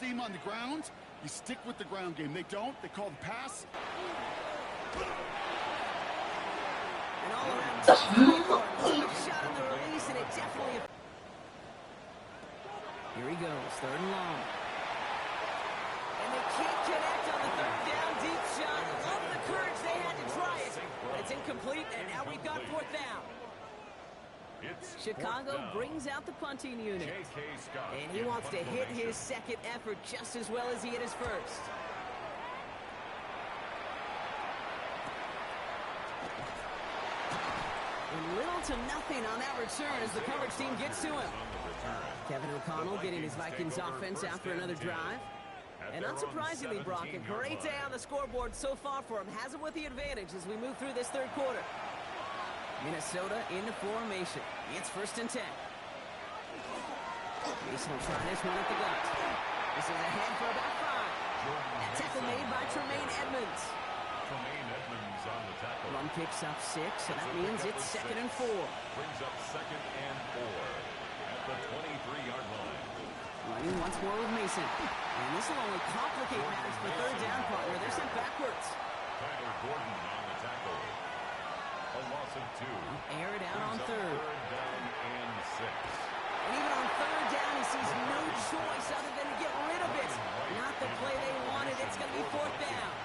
scheme on the ground, you stick with the ground game. They don't. They call the pass. And all around shot on the release, and it definitely... Here he goes, 3rd and long. And they can't connect on the 3rd down deep shot. Love the courage they had to try it, but it's incomplete, and now we've got 4th down. Chicago brings out the punting unit, and he wants to hit his 2nd effort just as well as he hit his 1st. And little to nothing on that return as the coverage team gets to him. Kevin O'Connell getting his Vikings offense after another drive. And unsurprisingly, Brock, a great day on the scoreboard so far for him. Has him with the advantage as we move through this 3rd quarter. Minnesota into formation. It's 1st and 10. Mason will try this one at the gut. This is ahead for about 5. That tackle made by Tremaine Edmonds. On the tackle. Run picks up 6, so that means it's 2nd and 4. Brings up 2nd and 4 at the 23-yard line. Running once more with Mason. And this will only complicate matters for 3rd down, partner. They're sent backwards. Tyler Gordon on the tackle. A loss of 2. Air it out on 3rd. 3rd down and 6. And even on 3rd down, he sees no choice other than to get rid of it. Not the play they wanted. It's going to be 4th down.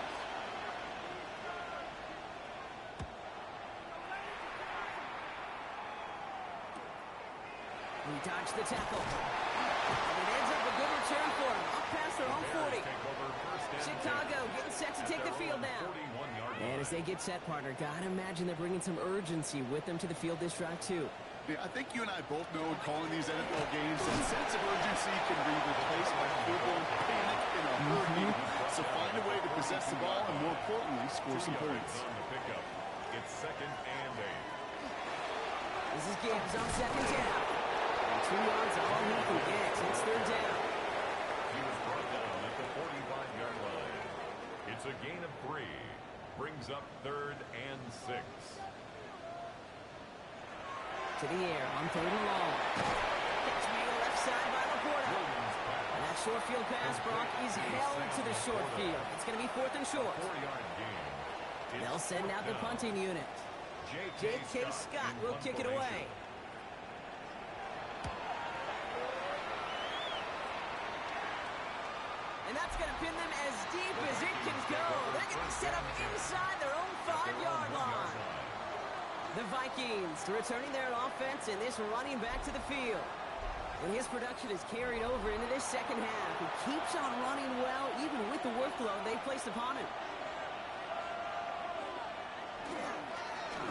He dodged the tackle. And it ends up a good return for him. Up past their own 40. Chicago getting set to take the field now. And as they get set, partner, gotta imagine they're bringing some urgency with them to the field this drive, too. Yeah, I think you and I both know in calling these NFL games that sense of urgency can be replaced by full-blown panic in a hurry. So find a way to possess the ball and, more importantly, score some points. It's 2nd and 8. This is Gibbs on 2nd down. 2 yards all he can get. It's 3rd down. He was brought down at the 45-yard line. It's a gain of 3. Brings up 3rd and 6. To the air on 3rd and long. Catch made left side by Laporta. And that short field pass, Brock, is held to the short field. It's going to be 4th and short. 4-yard gain. They'll send out the punting unit. J.K. Scott will kick it away. And that's going to pin them as deep as it can go. They're going to be set up inside their own 5-yard line. The Vikings returning their offense and this running back to the field. And his production is carried over into this 2nd half. He keeps on running well, even with the workload they placed upon him.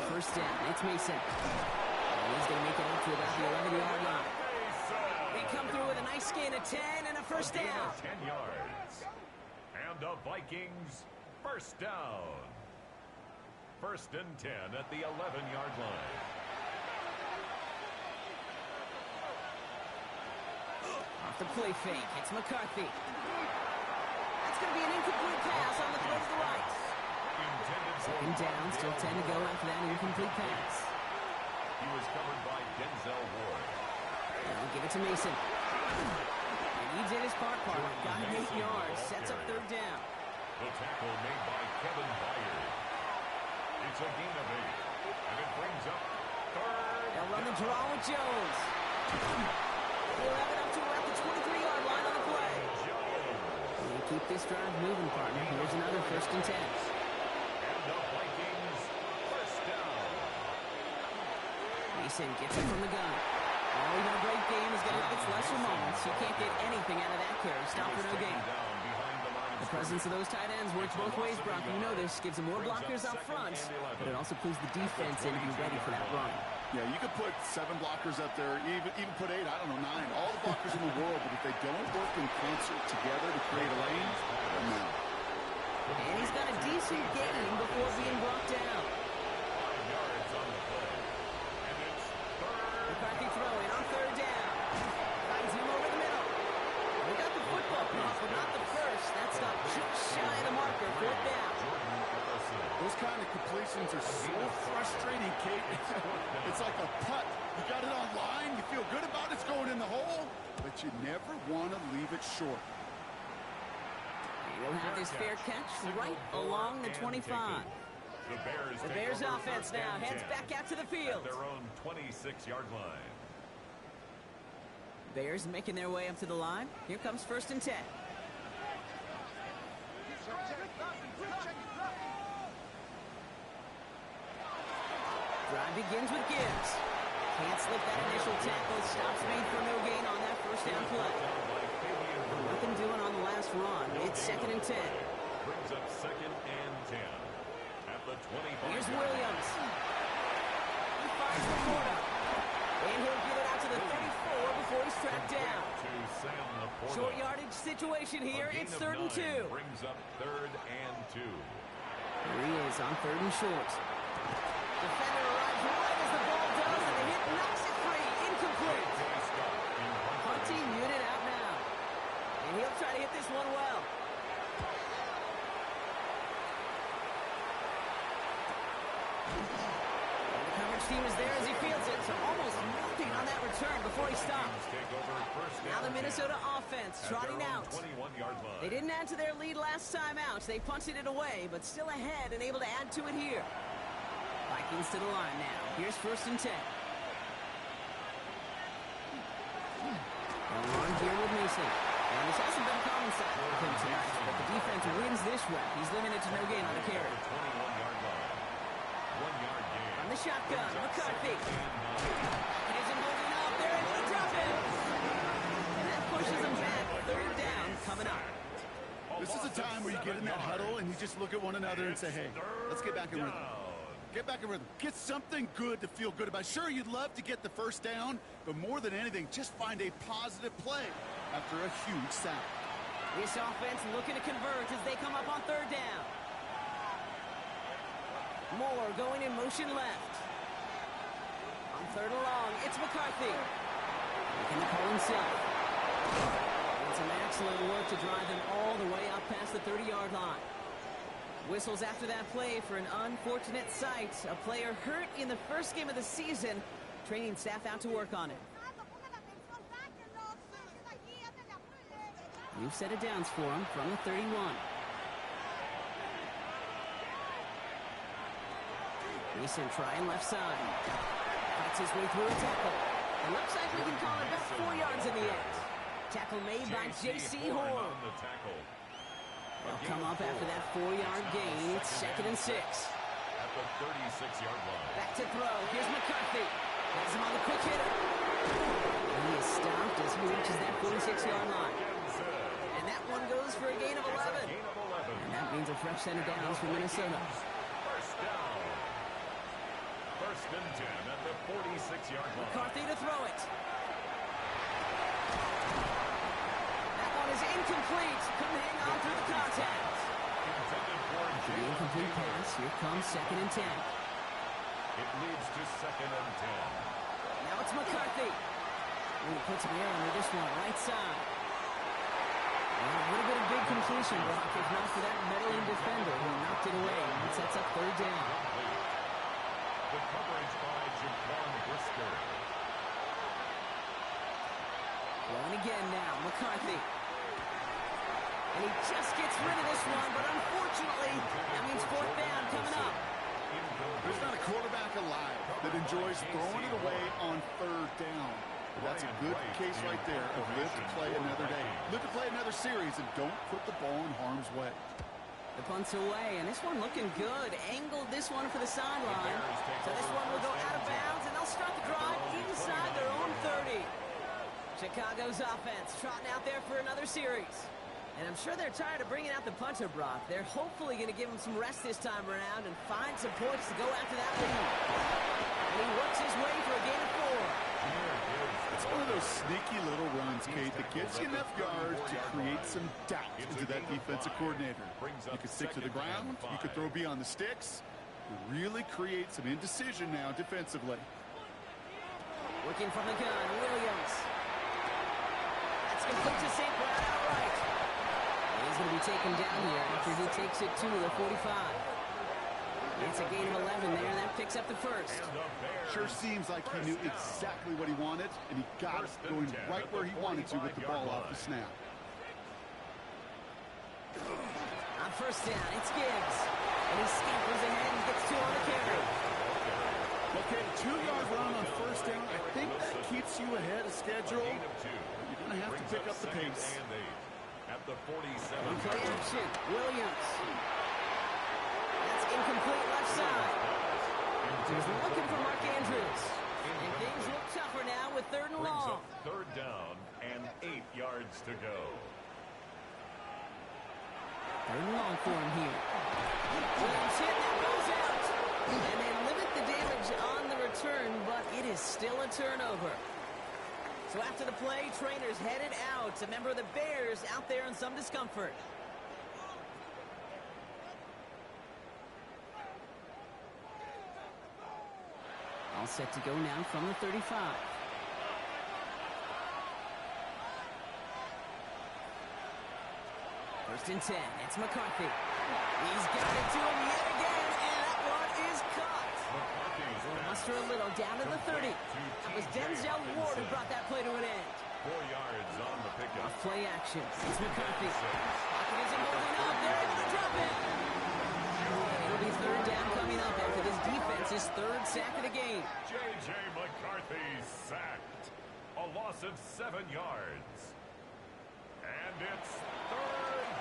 1st down, it's Mason. And he's going to make it up to about the 11-yard line. They come through with a nice gain of 10 and a 1st down. 10 yards. And the Vikings 1st down. 1st and 10 at the 11-yard line. Off the play fake, it's McCarthy. That's going to be an incomplete pass on the throw to the right. 2nd down, still 10 to go after that incomplete pass. He was covered by Denzel Ward. And we'll give it to Mason. And he did his part. Got him 8 yards. Sets up 3rd down. The tackle made by Kevin Byard. It's a gain of 8. And it brings up 3rd. They'll run the draw with Jones. He'll have it up to about the 23-yard line on the play. And they keep this drive moving, partner. Here's another 1st and 10. And the Vikings 1st down. Mason gets it from the gun. Oh, even a great game is going to have its lesser moments. You can't get anything out of that carry. Stop for no gain. The presence of those tight ends works both ways, Brock. You know this. Gives them more blockers up front, but it also clues the defense in to be ready for that run. Yeah, you could put 7 blockers up there, even put 8, I don't know, 9. All the blockers in the world, but if they don't work in concert together to create a lane, no. And he's got a decent gain before being brought down. 5 yards on the play. And it's 3rd. McCarthy throwing on 3rd down. Finds him over the middle. They got the football cross, but not the first. That's not just shy of the marker. 4th down. Those kind of completions are so frustrating, Kate. It's like a putt. You got it on line, you feel good about it's going in the hole, but you never want to leave it short. with his fair catch right along the 25. The Bears offense now heads back out to the field. Their own 26-yard line. Bears making their way up to the line. Here comes 1st and 10. Drive begins with Gibbs. Can't slip that initial tackle. Stops made for no gain on that 1st down play. Nothing doing on the last run. It's 2nd and 10. Brings up 2nd and 10. At the 25. Here's Williams. He fires the corner. And he'll get it out to the 34 before he's tracked down. Short yardage situation here. It's 3rd and 2. Brings up 3rd and 2. Here he is on 3rd and short. Defender arrives right as the ball does, and the hit knocks it free. Incomplete. Hunting unit out now. And he'll try to hit this one well. And the coverage team is there as he fields it, so almost nothing on that return before he stops. Now the Minnesota offense trotting out. They didn't add to their lead last time out. They punted it away, but still ahead and able to add to it here. Vikings to the line now. Here's 1st and 10. They'll run here with Mason. And this hasn't been a common sight with him tonight, but the defense wins this rep. He's limited to no gain on the carry. 21-yard line. 1-yard gain. On the shotgun, McCarthy. He isn't holding up. They're able to drop him. And that pushes them back. 3rd down coming up. This is a time where you get in that huddle and you just look at one another and say, hey, let's get back in rhythm. Get back in rhythm. Get something good to feel good about. Sure, you'd love to get the 1st down, but more than anything, just find a positive play after a huge sack. This offense looking to convert as they come up on 3rd down. Moore going in motion left. On 3rd and long, it's McCarthy. Making the call himself. And some excellent work to drive them all the way up past the 30-yard line. Whistles after that play for an unfortunate sight. A player hurt in the 1st game of the season. Training staff out to work on it. New set of downs for him from the 31. Mason trying left side. Fights his way through a tackle. It looks like we can call it about 4 yards in the end. Tackle made by J.C. Horn. They'll come up after that 4-yard gain. It's 2nd and 6. At the 36-yard line. Back to throw. Here's McCarthy. Has him on the quick hitter. And he is stopped as he reaches that 46-yard line. And that one goes for a gain of 11. And that means a fresh set of downs for Minnesota. 1st down. 1st and 10 at the 46-yard line. McCarthy to throw it. That one is incomplete. Couldn't hang on through the contact. The incomplete pass. Here comes 2nd and 10. It leads to 2nd and 10. Now it's McCarthy. And he puts him there under this one, right side. Well, a little bit of big completion, Brock, if not for that meddling defender who knocked it away. And it sets up 3rd down. The coverage by Jaquan Brisker. Going again now, McCarthy. And he just gets rid of this one, but unfortunately, that means 4th down coming up. There's not a quarterback alive that enjoys throwing it away on 3rd down. That's a good case right there of live to play another day. Live to play another series and don't put the ball in harm's way. The punt's away, and this one looking good. Angled this one for the sideline. So this one will go out of bounds, and they'll start the drive inside their own 30. Chicago's offense trotting out there for another series. And I'm sure they're tired of bringing out the punter, Brock. They're hopefully going to give him some rest this time around and find some points to go after that lead. And he works his way for a gain of 4. It's one of those sneaky little runs, Kate, that gets you enough yards to create some doubt into that defensive coordinator. You could stick to the ground. You could throw beyond the sticks. You really create some indecision now defensively. Working from the gun, Williams. That's complete to St. Brown outright. He's going to be taken down here after he takes it to the 45. It's a gain of 11 there, and that picks up the 1st. Sure seems like he knew exactly what he wanted, and he got it going right where he wanted to with the ball off the snap. first down. It's Gibbs. And he scampers ahead and gets 2 on the carry. Okay, 2-yard run on first down. I think that keeps you ahead of schedule. You're going to have to pick up the pace. At the 47. Play action. Williams. That's incomplete left side. He's looking for Mark Andrews. And things look tougher now with 3rd and long. Third down and 8 yards to go. 3rd and long for him here. Williams hit, that goes out. And they limit the damage on the return, but it is still a turnover. So after the play, trainers headed out. A member of the Bears out there in some discomfort. All set to go now from the 35. First and 10. It's McCarthy. He's got it to him yet again, and that one is caught. They'll muster a little down to the 30. That was Denzel Ward who brought that play to an end. 4 yards on the pickup. Off play action. It's McCarthy. Pocket isn't holding up. They're able to drop it. It'll be 3rd down coming up after this defense's 3rd sack of the game. J.J. McCarthy sacked. A loss of 7 yards. And it's 3rd.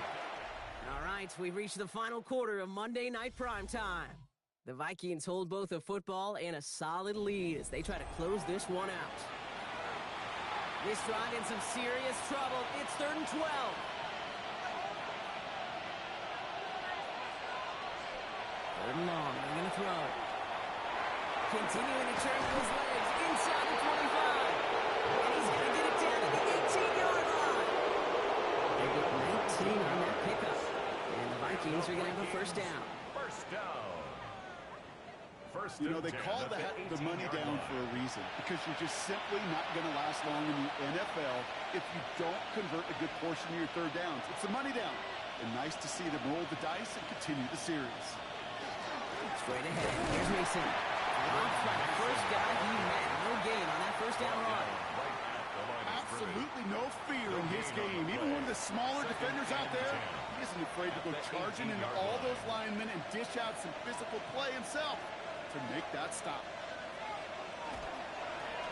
All right, we've reached the final quarter of Monday Night Primetime. The Vikings hold both a football and a solid lead as they try to close this one out. This drive in some serious trouble. It's 3rd and 12. 3rd and long. They're going to throw. Continuing to turn his legs inside the 25. And he's going to get it down to the 18-yard line. They get 19 on that pickup. And the Vikings are going to have a first down. First down. You know, they call that the money down for a reason, because you're just simply not going to last long in the NFL if you don't convert a good portion of your 3rd downs. It's the money down. And nice to see them roll the dice and continue the series. Straight ahead. Here's Mason. Off by the first guy he met. No gain on that first down run. Absolutely no fear in his game. Even one of the smaller defenders out there, he isn't afraid to go charging into all those linemen and dish out some physical play himself to make that stop.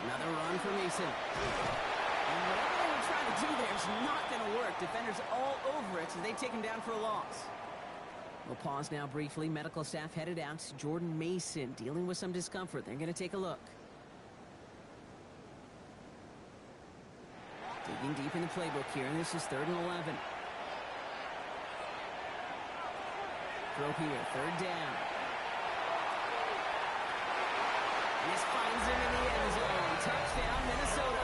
Another run for Mason. And whatever they were trying to do there is not going to work. Defenders all over it, so they take him down for a loss. We'll pause now briefly. Medical staff headed out. Jordan Mason dealing with some discomfort. They're going to take a look. Digging deep in the playbook here, and this is 3rd and 11. Throw here, 3rd down. This finds him in the end zone. Touchdown, Minnesota.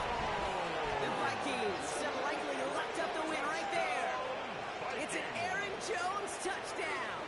The Vikings slightly locked up the win right there. It's an Aaron Jones touchdown.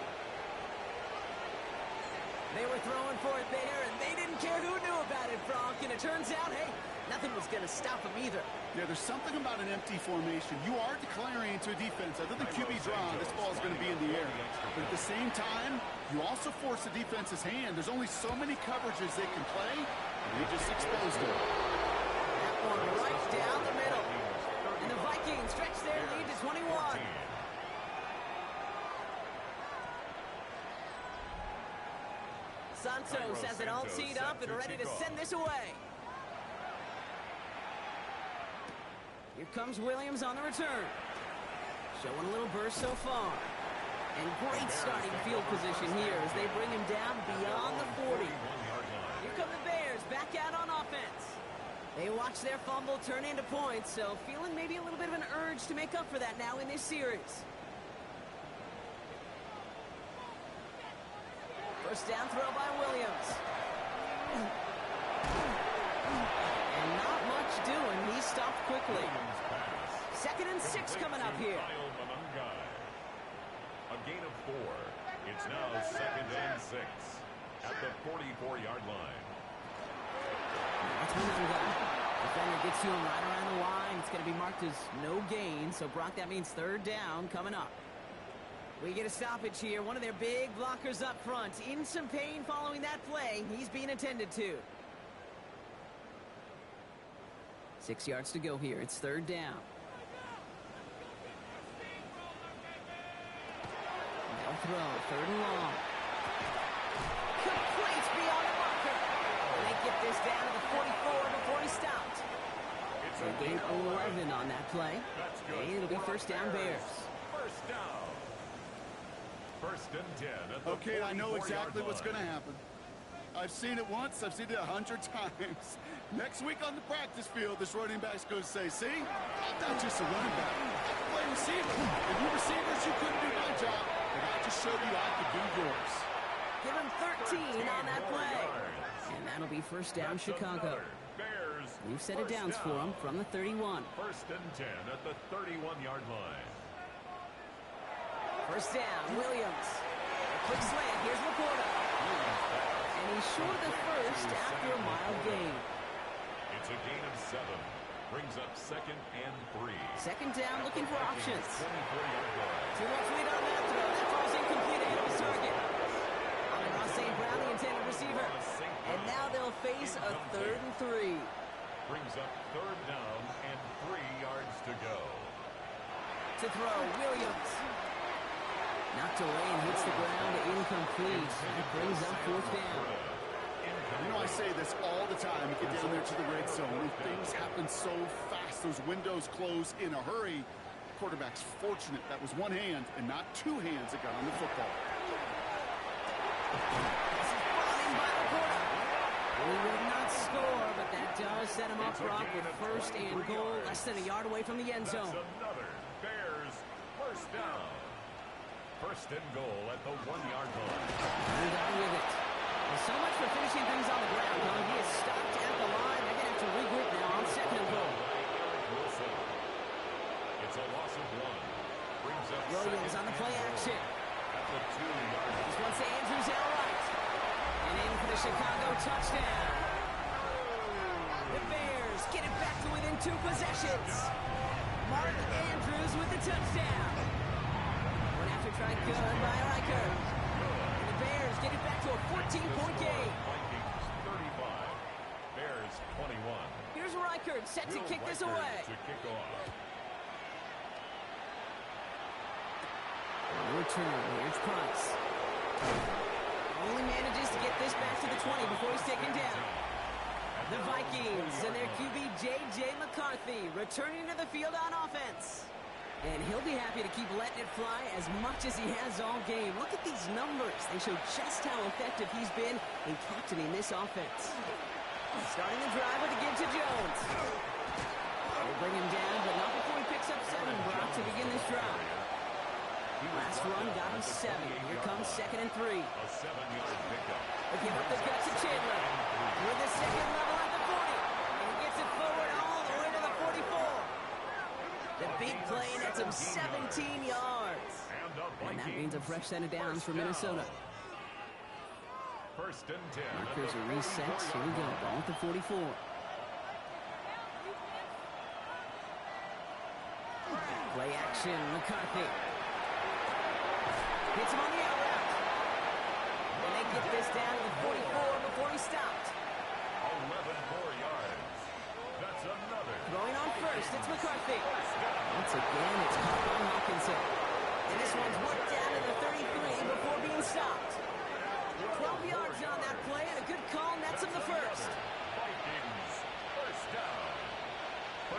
They were throwing for it there, and they didn't care who knew about it, Frank. And it turns out, hey, nothing was going to stop them either. Yeah, there's something about an empty formation. You are declaring to a defense, other than QB draw, this ball is going to be in the air. But at the same time, you also force the defense's hand. There's only so many coverages they can play, and they just exposed it. That one right down the middle. And the Vikings stretch their lead to 21. Santos has it all teed up and ready to send this away. Here comes Williams on the return. Showing a little burst so far. And great starting field position here as they bring him down beyond the 40. Here come the Bears back out on offense. They watch their fumble turn into points, so feeling maybe a little bit of an urge to make up for that now in this series. First down throw by Williams. And not much doing. He stopped quickly. 2nd and 6 coming up here. A gain of 4. It's now 2nd and 6 at the 44-yard line. Defender gets to him right around the line. It's going to be marked as no gain. So, Brock, that means 3rd down coming up. We get a stoppage here. One of their big blockers up front. In some pain following that play. He's being attended to. 6 yards to go here. It's 3rd down. throw. 3rd and long. Complete beyond the marker. And they get this down to the 44 before he stopped. They gain 11 on that play. And it'll be 1st down Bears. 1st down. 1st and 10 at the Okay, I know exactly what's going to line. happen. I've seen it once. I've seen it 100 times. Next week on the practice field, this running back's going to say, see, I'm not just a running back. I can play receiver. And you receivers, you couldn't do my job. And I just showed you I could do yours. Give him 13 on that play. And that'll be 1st down Chicago. Bears. New set of downs for him from the 31. 1st and 10 at the 31-yard line. 1st down, Williams. A quick slant. Here's Laporta. And he's short of the 1st after a mild gain. It's a gain of 7. Brings up 2nd and 3. 2nd down, looking for options. 24-yard line. Too much lead on that throw. That throw's incomplete ahead of his target. Ross St. Brown, the intended receiver. And now they'll face a 3rd and 3. Brings up 3rd down and 3 yards to go. To throw, Williams. Knocked away and hits the ground, incomplete. That brings up 4th down. You know, I say this all the time. You get down there to the red zone, and things happen so fast. Those windows close in a hurry. Quarterback's fortunate that was one hand and not two hands that got on the football. This is brought in by Laporta. He will not score, but that does set him up, Brock, with 1st and goal, less than a yard away from the end zone. That's another Bears 1st down. 1st and goal at the 1-yard line. And on with it. Well, so much for finishing things on the ground, huh? He is stopped at the line. They're going to have to regroup now on 2nd and goal. It's a loss of 1. Brings up Williams on the play action. at the 2-yard line. This one's to Andrews out right. And in for the Chicago touchdown. The Bears get it back to within 2 possessions. Mark Andrews with the touchdown. One after tried good by Riker. And the Bears get it back to a 14-point game. Vikings 35. Bears 21. Here's Riker set to kick this away. To kick off. Return. Here's Price. Only manages to get this back to the 20 before he's taken down. The Vikings and their QB J.J. McCarthy returning to the field on offense. And he'll be happy to keep letting it fly as much as he has all game. Look at these numbers. They show just how effective he's been in captaining this offense. Starting the drive with a give to Jones. They'll bring him down, but not before he picks up 7, Brock, to begin this drive. Last run got him 7. Here comes 2nd and 3. A 7-yard pickup. They give up the gut to Chandler. With the 2nd level at the 40. And he gets it forward all the way to the 44. The big play nets him 17 yards. And that means a fresh set of downs for Minnesota. 1st and 10. Markers are reset. Here we go. Ball at the 44. Play action. McCarthy. Hits him on the out route. And they get this down to the 44 before he stopped. 11 more yards. That's another. Throwing on 1st, it's McCarthy. Once again, it's caught by Hawkinson. And this one's worked down to the 33 before being stopped. 12 yards on that play, and a good call nets him the 1st. Vikings 1st down.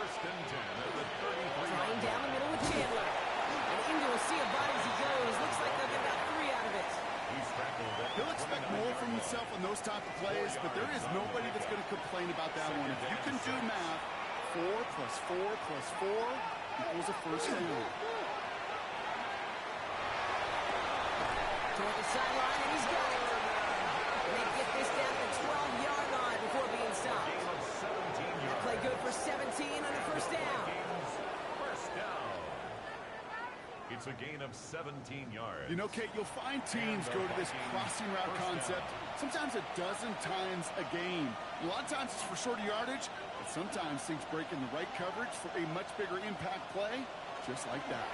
1st and 10 at the 33. Trying down the middle with Chandler. And into a sea of bodies he goes. Looks like they'll get about 3 out of it. He's tackled at He'll expect more from himself on those type of plays, but there is nobody that's going to complain about that one. If you can do math, 4 plus 4 plus 4 equals a 1st down. Toward the sideline, and he's got it. And they get this down to the 12-yard line before being stopped. That play good for 17 on a 1st down. 1st down. It's a gain of 17 yards. You know, Kate, you'll find teams go to this crossing route concept sometimes a dozen times a game. A lot of times it's for shorter yardage, but sometimes things break in the right coverage for a much bigger impact play, just like that.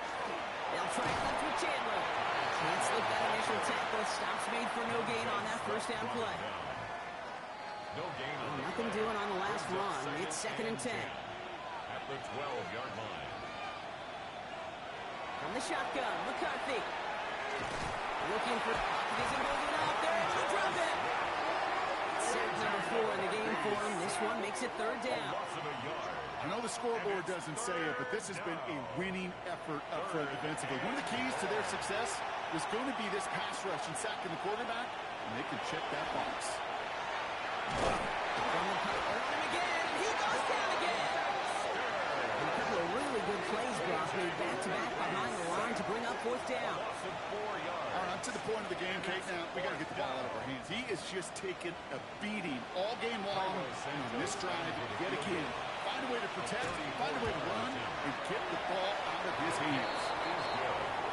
They'll try it left with Chandler. Can't slip that initial tackle. Stops made for no gain on that 1st down play. No gain on Nothing doing on the last run. It's 2nd and 10. at the 12-yard line. From the shotgun, McCarthy. Looking for pocket isn't holding up. They're able to drop it. Sack number 4 in the game for him. This one makes it third down. I know the scoreboard doesn't say it, but this has been a winning effort up front defensively. One of the keys to their success is going to be this pass rush and sacking the quarterback, and they can check that box. From the punt, they're on him again, and he goes down again. And a couple of really good plays, Brock, made back-to-back behind the line to bring up fourth down. All right, up to the point of the game, Kate. Now, we got to get the ball out of our hands. He is just taking a beating all game long. And on this drive, yet again, find a way to protect, find a way to run, and get the ball out of his hands.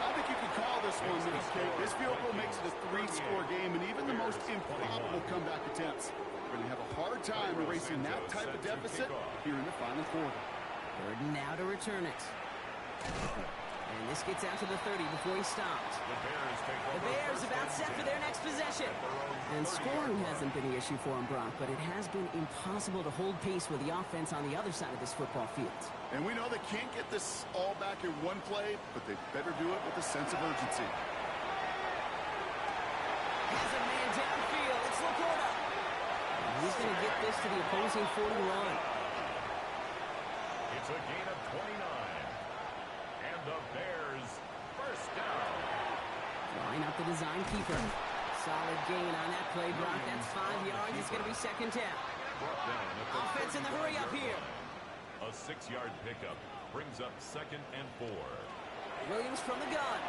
I think you could call this one, Kate. This field goal makes it a 3-score game, and even the most improbable comeback attempts are going to have a hard time erasing that type of deficit here in the final quarter. Third and now to return it. And this gets out to the 30 before he stopped. The Bears about set for their next possession. And scoring hasn't been the issue for him, Brock, but it has been impossible to hold pace with the offense on the other side of this football field. And we know they can't get this all back in one play, but they better do it with a sense of urgency. Has a man downfield. It's Laporta. And he's going to get this to the opposing 41. It's a gain of 29. And the Bears first down. Line up the design keeper. Solid gain on that play, Brock. That's 5 yards. It's going to be second down. Offense in the hurry up here. A 6-yard pickup brings up 2nd and 4. Williams from the gun.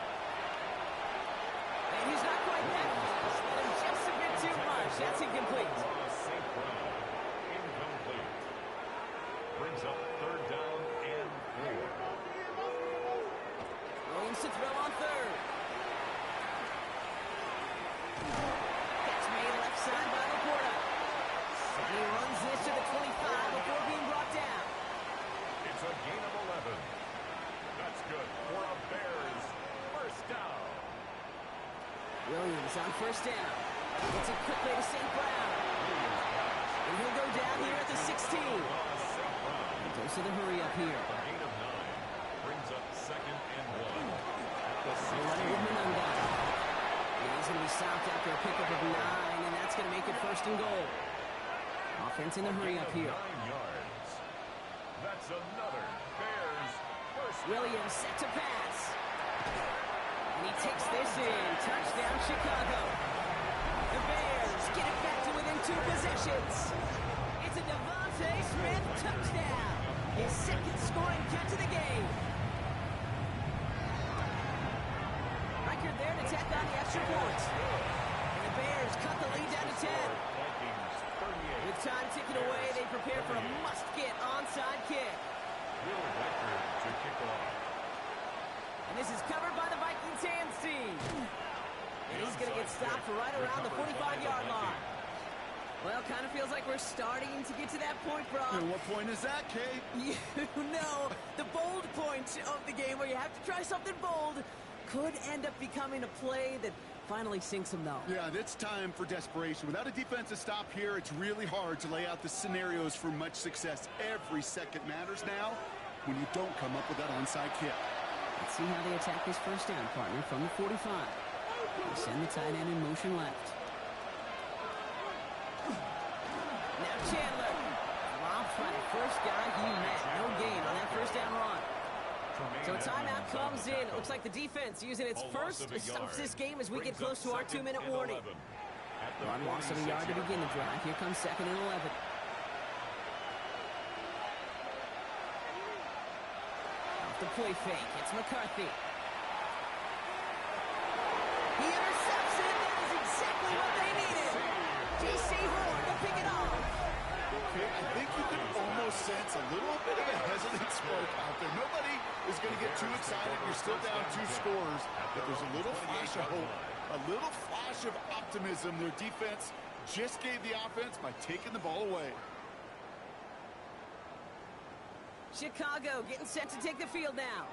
And he's not quite that fast. Just a bit too much. That's incomplete. Incomplete. Brings up 3rd down and 4. Williams to throw on 3rd. Catch made left side by Laporta. And he runs this to the 25 before being brought down. It's a gain of 11. That's good for a Bears first down. Williams on first down. It's a quick way to St. Brown. And he'll go down here at the 16. And goes to the hurry up here. A gain of 9 brings up 2nd and 1. They're running with Menunga. And he's going to be stopped after a pickup of 9, and that's going to make it 1st and goal. Offense in the hurry up here. 9 yards. That's another Bears first down. Williams set to pass. And he takes this in. Touchdown, Chicago. The Bears get it back to within 2 possessions. It's a Devontae Smith touchdown. His 2nd scoring catch of the game. Record there to tack on the extra point. And the Bears cut the lead down to 10. Vikings 38. With time ticking away, they prepare for a must-get onside kick. Will Record to kick off. And this is covered by the Vikings hands team. And he's going to get stopped right around the 45-yard line. Well, kind of feels like we're starting to get to that point, Brock. And what point is that, Kate? You know, the bold point of the game where you have to try something bold could end up becoming a play that finally sinks them, though. Yeah, it's time for desperation. Without a defensive stop here, it's really hard to lay out the scenarios for much success. Every second matters now when you don't come up with that onside kick. Let's see how they attack this first down, partner, from the 45. They send the tight end in motion left. Now Chandler. Dropped by the first guy he met. No gain on that first down run. So a timeout comes in. It looks like the defense using its first stops this game as we get close to our 2-minute warning. Run loss of a yard to begin the drive. Here comes 2nd and 11. Off the play fake. It's McCarthy. He intercepts it. That is exactly what they needed. J.C. Horn to pick it off. Okay, I think you can almost sense a little bit of a hesitant spark out there. Nobody is going to get too excited. You're still down 2 scores, but there's a little flash of hope, a little flash of optimism. Their defense just gave the offense by taking the ball away. Chicago getting set to take the field now.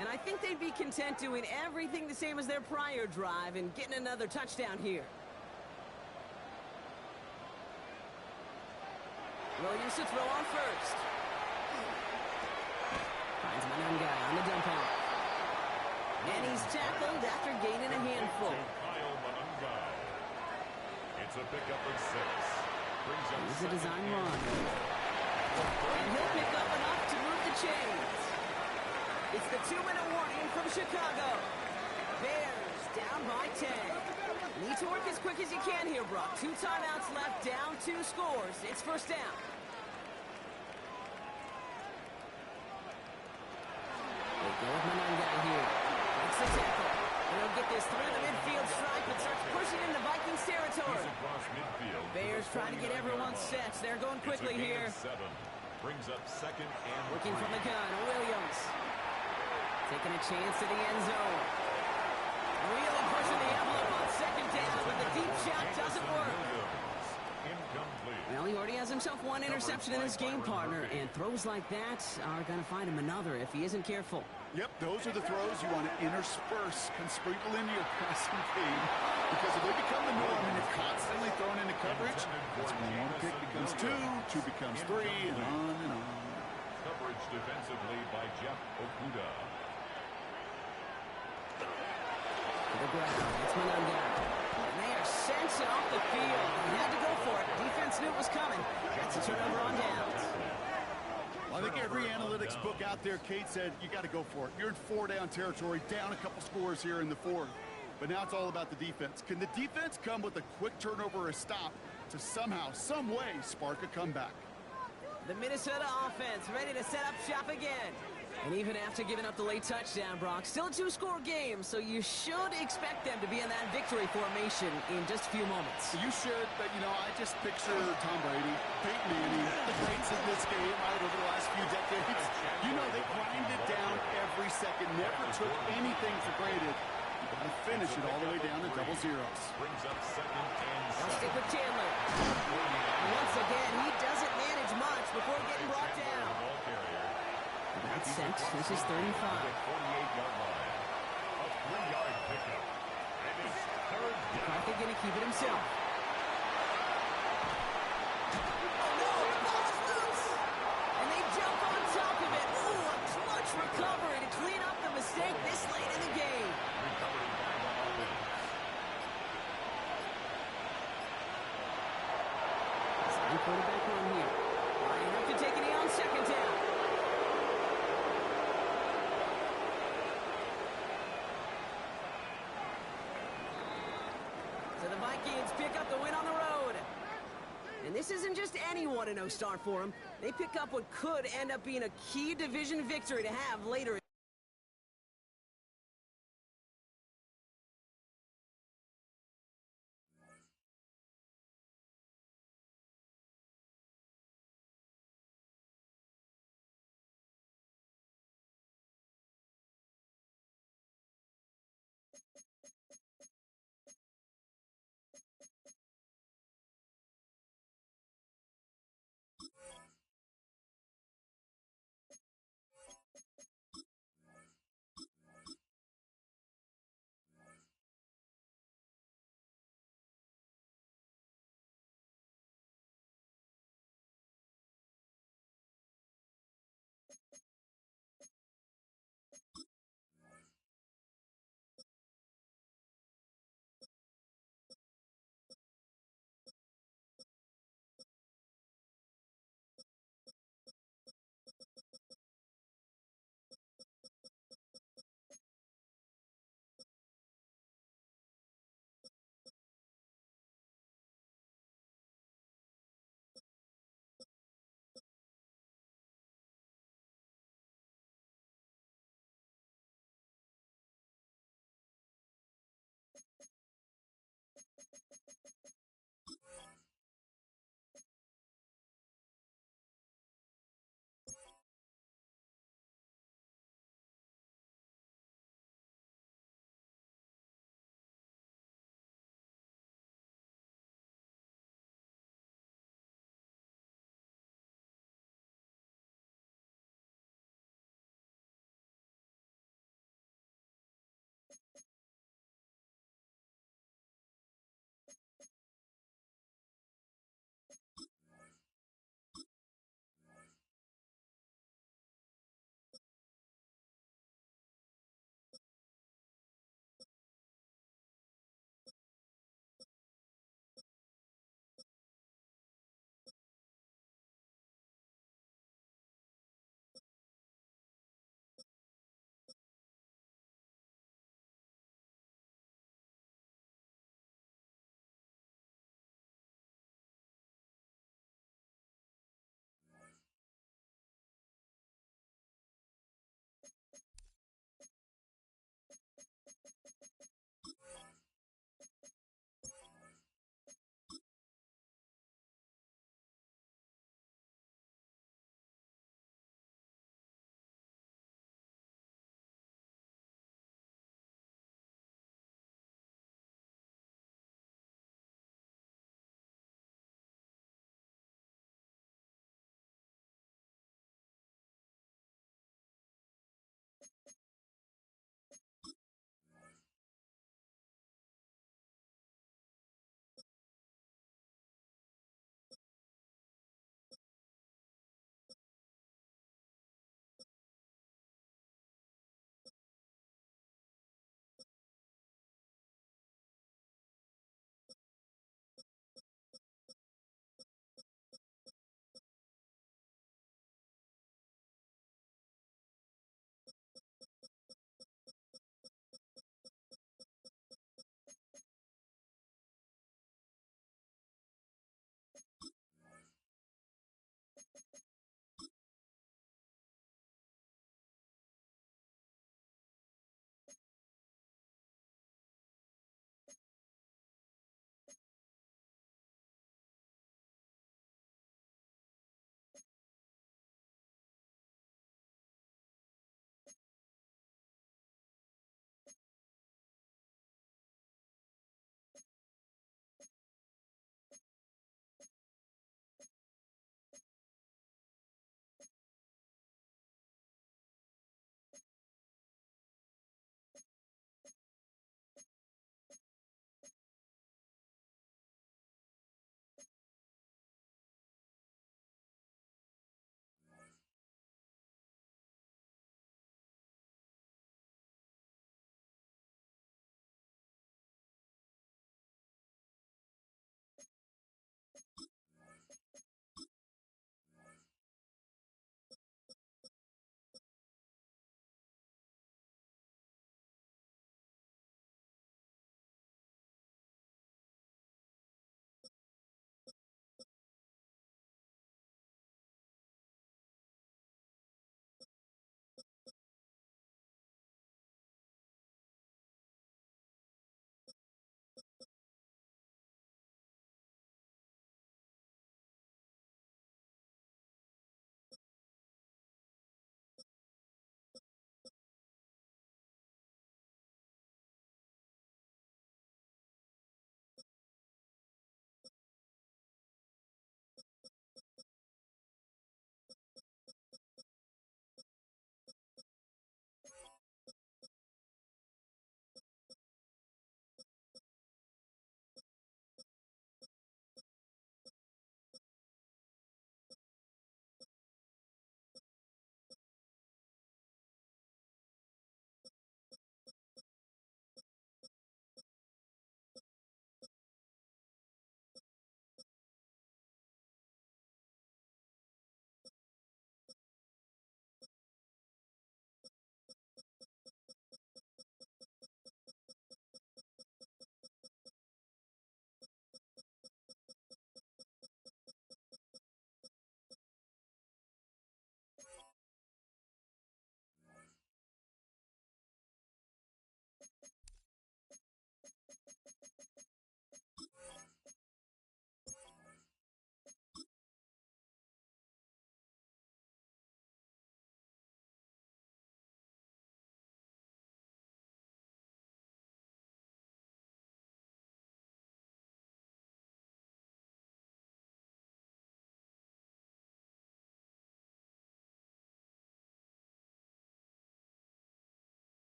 And I think they'd be content doing everything the same as their prior drive and getting another touchdown here. Williams to throw on first. Finds Menunga on the dump off. And he's tackled after gaining a handful. It's a pickup of 6. Here's a design run. And he'll pick up enough to move the chains. It's the 2-minute warning from Chicago. Bears down by 10. Need to work as quick as you can here, Brock. 2 timeouts left, down 2 scores. It's first down. They go with Mananga here. Makes the tackle. He'll get this through the midfield stripe and starts pushing into Vikings territory. Bears trying to get everyone set. They're going quickly here. 7. Brings up 2nd and Working 3. from the gun, Williams. Taking a chance to the end zone. Really pushing the envelope on 2nd down, but the deep shot doesn't work. Incomplete. Well, he already has himself 1 interception in his game, partner, and throws like that are going to find him another if he isn't careful. Yep, those are the throws you want to intersperse and sprinkle into your passing game. Because if they become the norm and you're constantly thrown into coverage, that's when 1 pick becomes 2, 2 becomes 3, and on and on. Coverage defensively by Jeff Okuda. To the ground, it's Mananga. And they are sent off the field. He had to go for it. Defense knew it was coming. That's a turnover on downs. Well, I think every analytics book out there, Kate said, you got to go for it. You're in 4-down territory, down a couple scores here in the 4th. But now it's all about the defense. Can the defense come with a quick turnover or a stop to somehow, some way, spark a comeback? The Minnesota offense ready to set up shop again. And even after giving up the late touchdown, Brock, still a 2-score game, so you should expect them to be in that victory formation in just a few moments. You should, but, you know, I just picture Tom Brady, Peyton Manning, the greats in this game, right, over the last few decades. You know, they grinded down every second, never took anything for granted. You got to finish it all the way down to double zeros. Brings up 2nd and They'll 7. stick with Chandler. Once again, he doesn't manage much before getting brought down. Ball carrier. That's sent. This is 35. 48-yard line. A 3-yard pickup. And it's 3rd down. McCarthy going to keep it himself. And they jump on top of it. Ooh, a clutch recovery to clean up the mistake this late in the game. Recovered by the offense. Sign quarterback run here. Lining up to take it on 2nd down. So the Vikings pick up the win on the road. And this isn't just any 1-0 start for them. They pick up what could end up being a key division victory to have later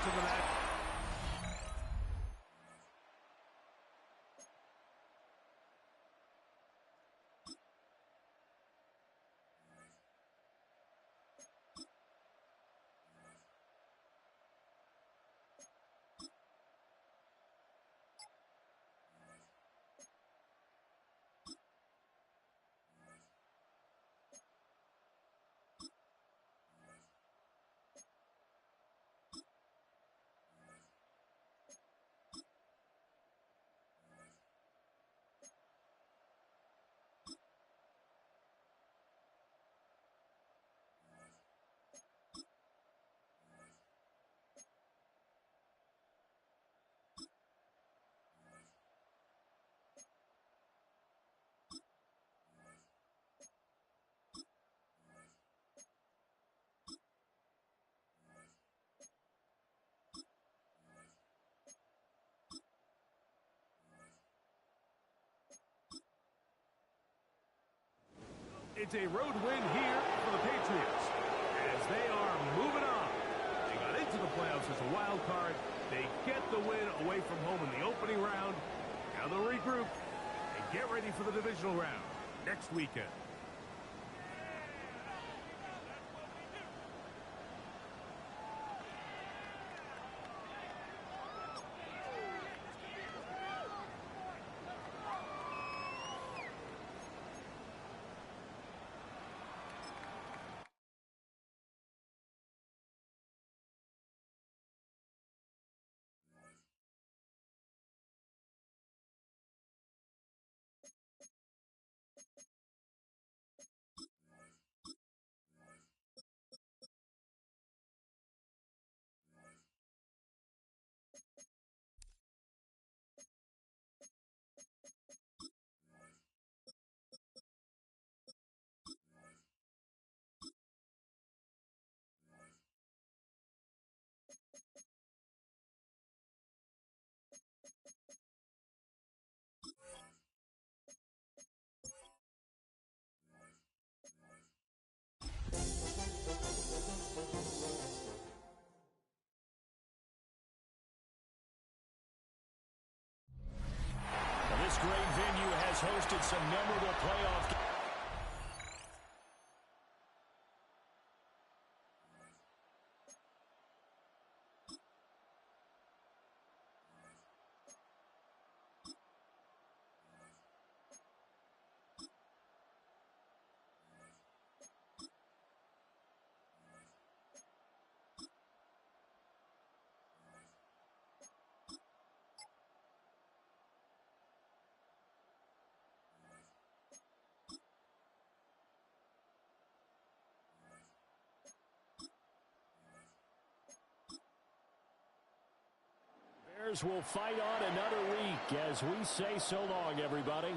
of the match. It's a road win here for the Patriots as they are moving on. They got into the playoffs as a wild card. They get the win away from home in the opening round. Now they'll regroup and get ready for the divisional round next weekend. This great venue has hosted some memorable playoff games. Bears will fight on another week as we say so long, everybody.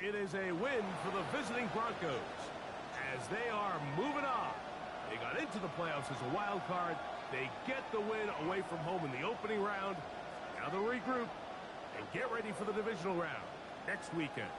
It is a win for the visiting Broncos as they are moving on. They got into the playoffs as a wild card. They get the win away from home in the opening round. Now they'll regroup and get ready for the divisional round next weekend.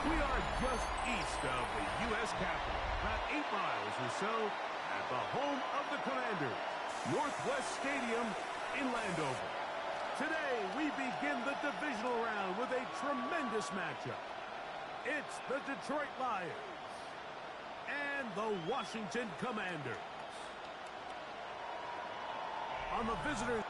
We are just east of the U.S. Capitol, about 8 miles or so, at the home of the Commanders, Northwest Stadium in Landover. Today, we begin the divisional round with a tremendous matchup. It's the Detroit Lions and the Washington Commanders. On the visitors.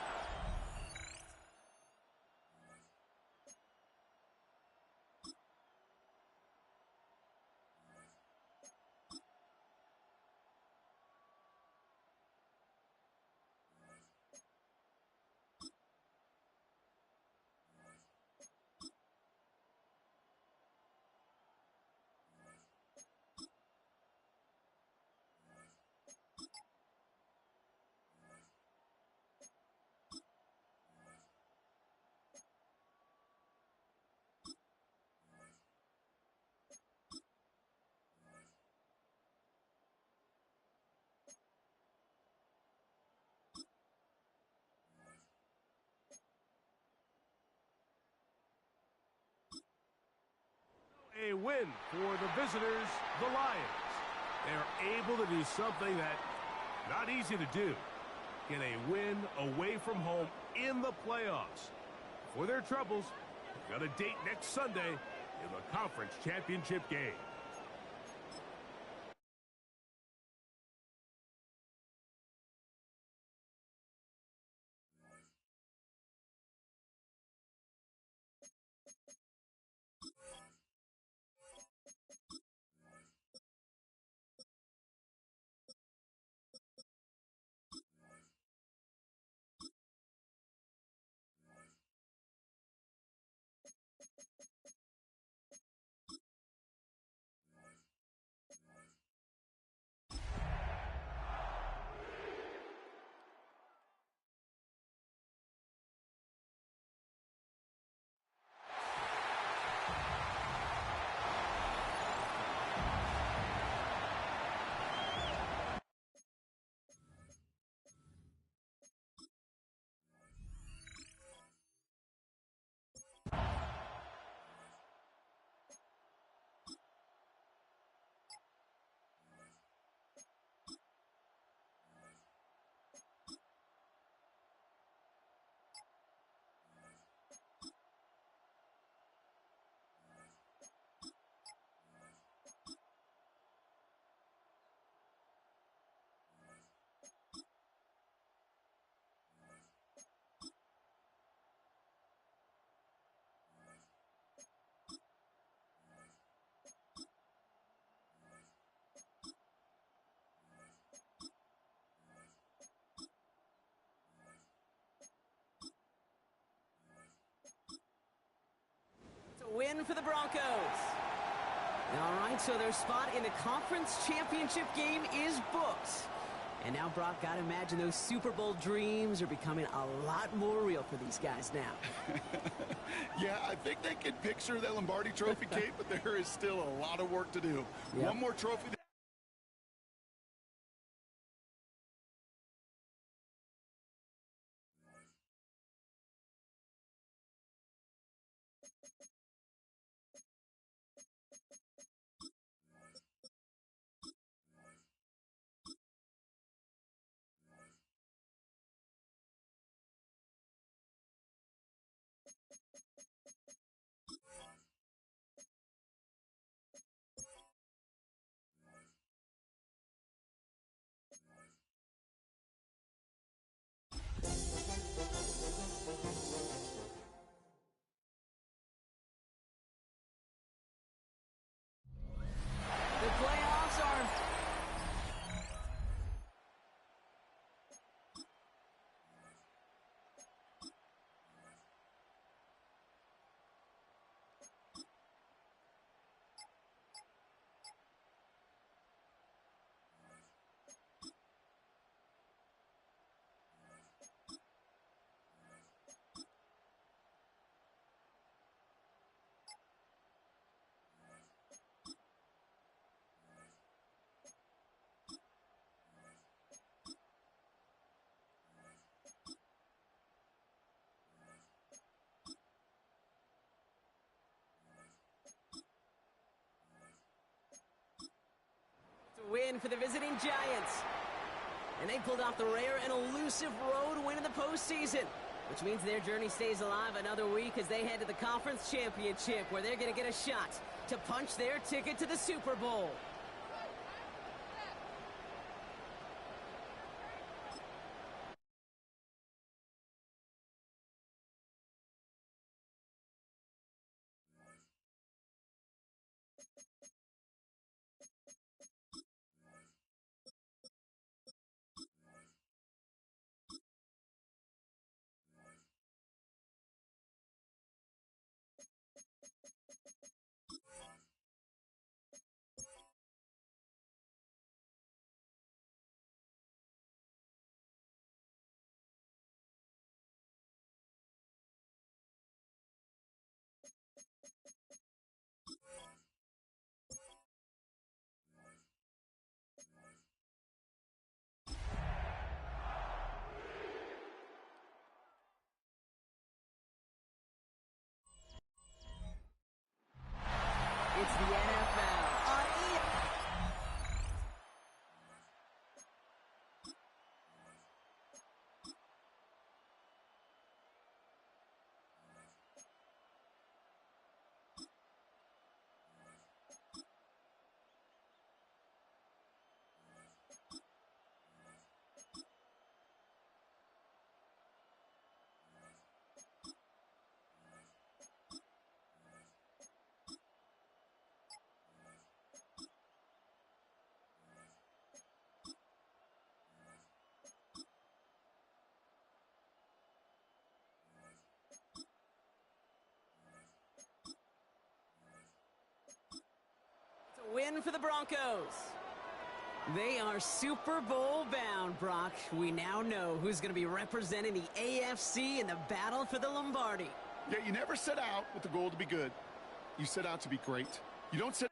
A win for the visitors, the Lions. They're able to do something that's not easy to do. Get a win away from home in the playoffs. For their troubles, they've got a date next Sunday in the conference championship game. for the Broncos. All right, so their spot in the conference championship game is booked. And now, Brock, gotta imagine those Super Bowl dreams are becoming a lot more real for these guys now. Yeah, I think they can picture that Lombardi Trophy, Kate, but there is still a lot of work to do. Yep. One more trophy. The playoffs are... win for the visiting Giants. And they pulled off the rare and elusive road win in the postseason, which means their journey stays alive another week as they head to the conference championship, where they're going to get a shot to punch their ticket to the Super Bowl. It's the NFL on win for the Broncos. They are Super Bowl bound, Brock. We now know who's going to be representing the AFC in the battle for the Lombardi. Yeah, you never set out with the goal to be good. You set out to be great. You don't set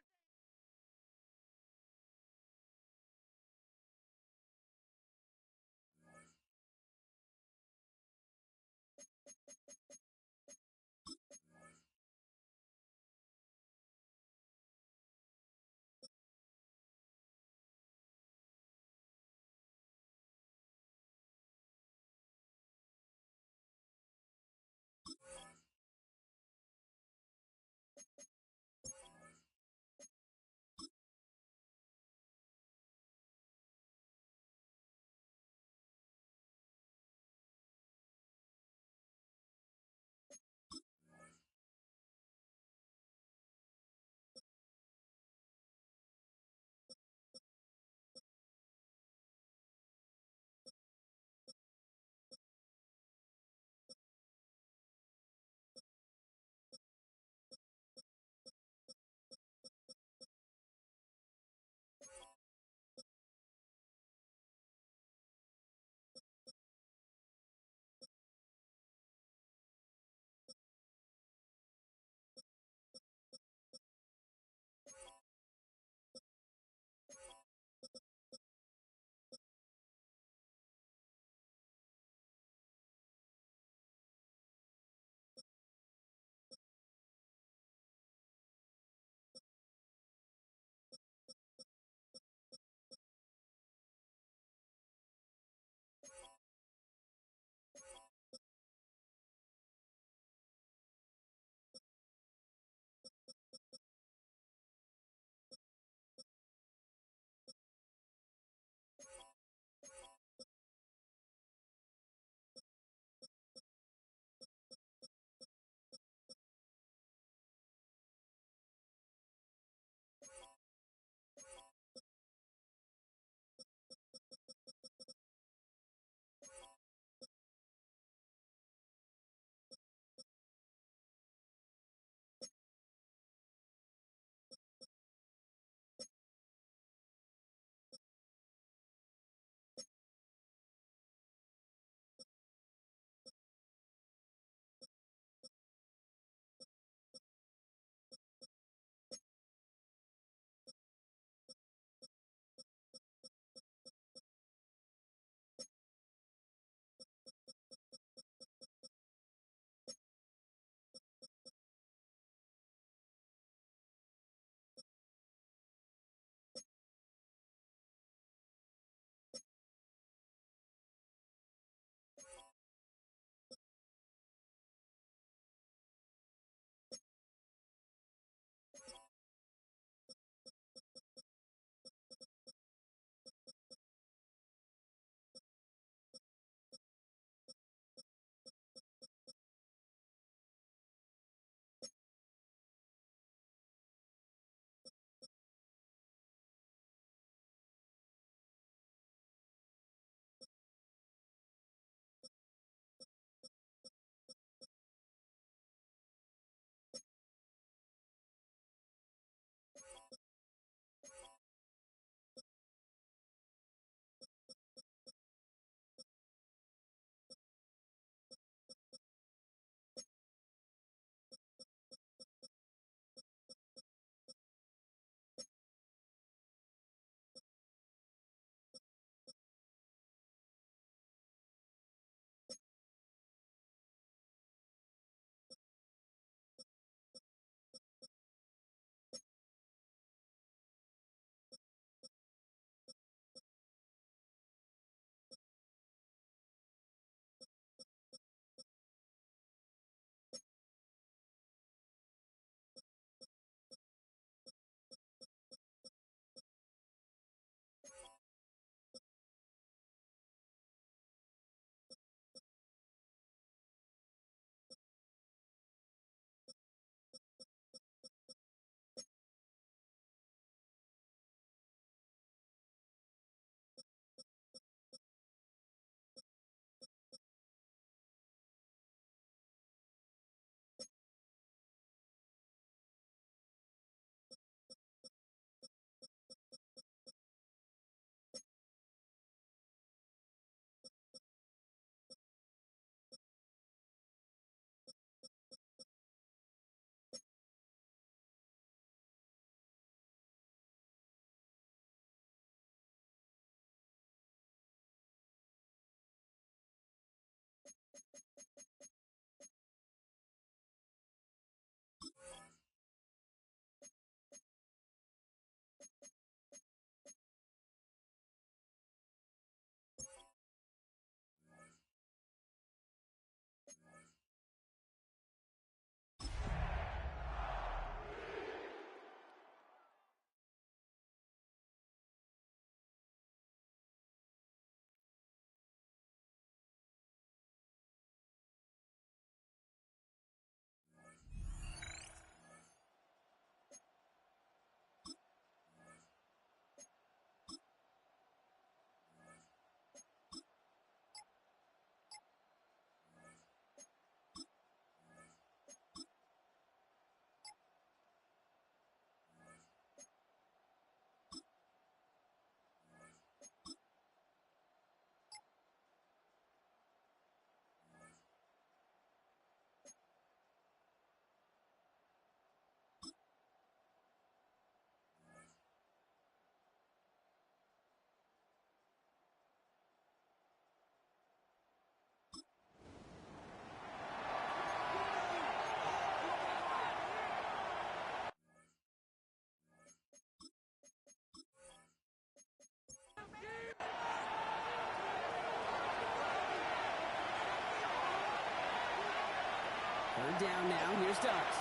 Third down now. Here's Dubs.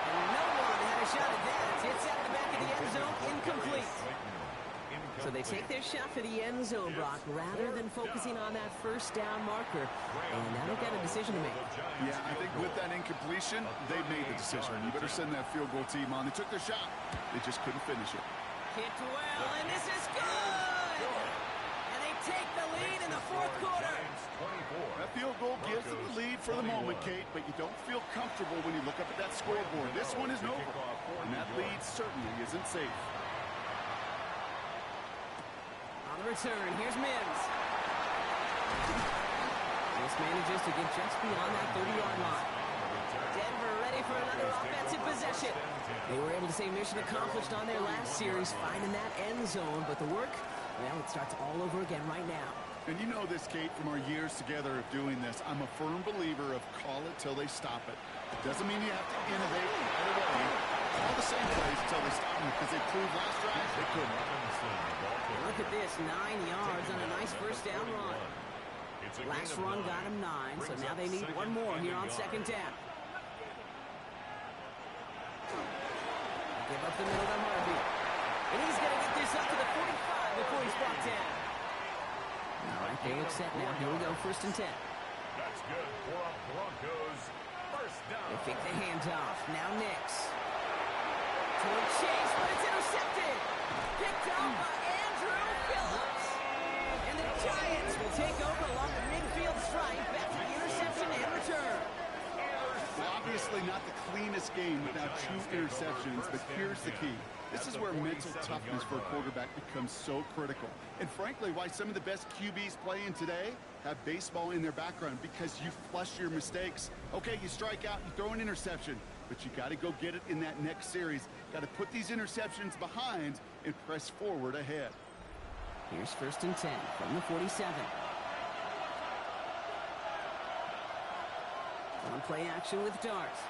And no one had a shot at that. It's out of the back of the end zone. Incomplete. So they take their shot for the end zone, Brock, rather than focusing on that first down marker. And now they've got a decision to make. Yeah, I think with that incompletion, they made the decision. You better send that field goal team on. They took their shot. They just couldn't finish it. Kicked well, and this is good! And they take the lead in the fourth quarter. That field goal gives them the lead for the moment, Kate, but you don't feel comfortable when you look up at that scoreboard. This one is over, and that lead certainly isn't safe. On the return, here's Mims. Just manages to get just beyond that 30-yard line. Denver ready for another offensive possession. They were able to say mission accomplished on their last series, finding that end zone, but the work, well, it starts all over again right now. And you know this, Kate, from our years together of doing this. I'm a firm believer of call it till they stop it. Doesn't mean you have to innovate right away. All the same plays until they stop them, because they proved last drive they couldn't. Look at this, 9 yards on a nice first down run. Last run got him 9, so now they need one more here on second down. Give up the middle to Harvey. And he's going to get this up to the 45 before he's brought down. All right, they look set now. Here we go, first and 10. That's good for a Broncos first down. They fake the handoff. Now Nix. Toward Chase, but it's intercepted. Picked up by Andrew Phillips. And the Giants will take over along the midfield stripe after the interception and return. Well, obviously not the cleanest game without 2 interceptions, but here's the key. This is where mental toughness for a quarterback becomes so critical. And frankly, why some of the best QBs playing today have baseball in their background, because you flush your mistakes. Okay, you strike out, you throw an interception, but you got to go get it in that next series. Got to put these interceptions behind and press forward ahead. Here's first and 10 from the 47. On play action with Darts.